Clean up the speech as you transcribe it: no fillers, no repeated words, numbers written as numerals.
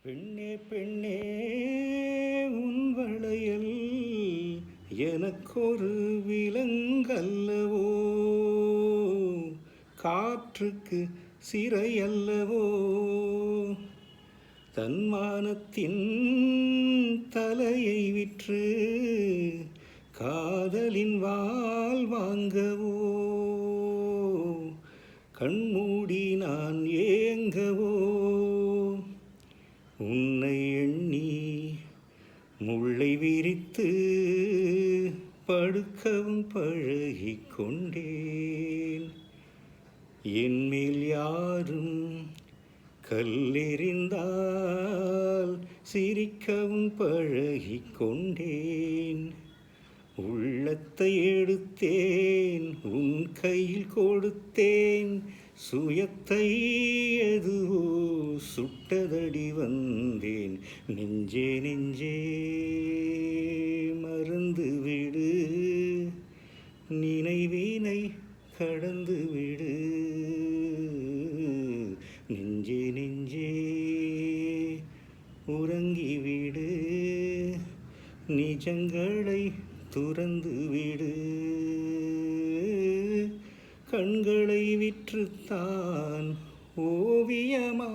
பெண்ணே பெண்ணே உன் வளையல் எனக்கொரு விலங்கல்லவோ, காற்றுக்கு சிறையல்லவோ, தன்மானத்தின் தலையை விற்று காதலின் வாள் வாங்கவோ, கண்மூடி நான் ஏங்கவோ, உன்னை எண்ணி முள்ளை விரித்து படுக்கவும் பழகிக் கொண்டேன். என்மேல் யாரும் கல்லெறிந்தால் சிரிக்கவும் பழகிக் கொண்டேன். உள்ளத்தை எடுத்தேன், உன் கையில் கொடுத்தேன், சுயத்தை எதுவோ சுட்டதடி வந்தேன். நெஞ்சே நெஞ்சே மறந்து விடு, நினைவினை கடந்து விடு. நெஞ்சே நெஞ்சே உறங்கிவிடு, நிஜங்களை துறந்து விடு. கண்களை விற்றுத்தான் ஓவியமா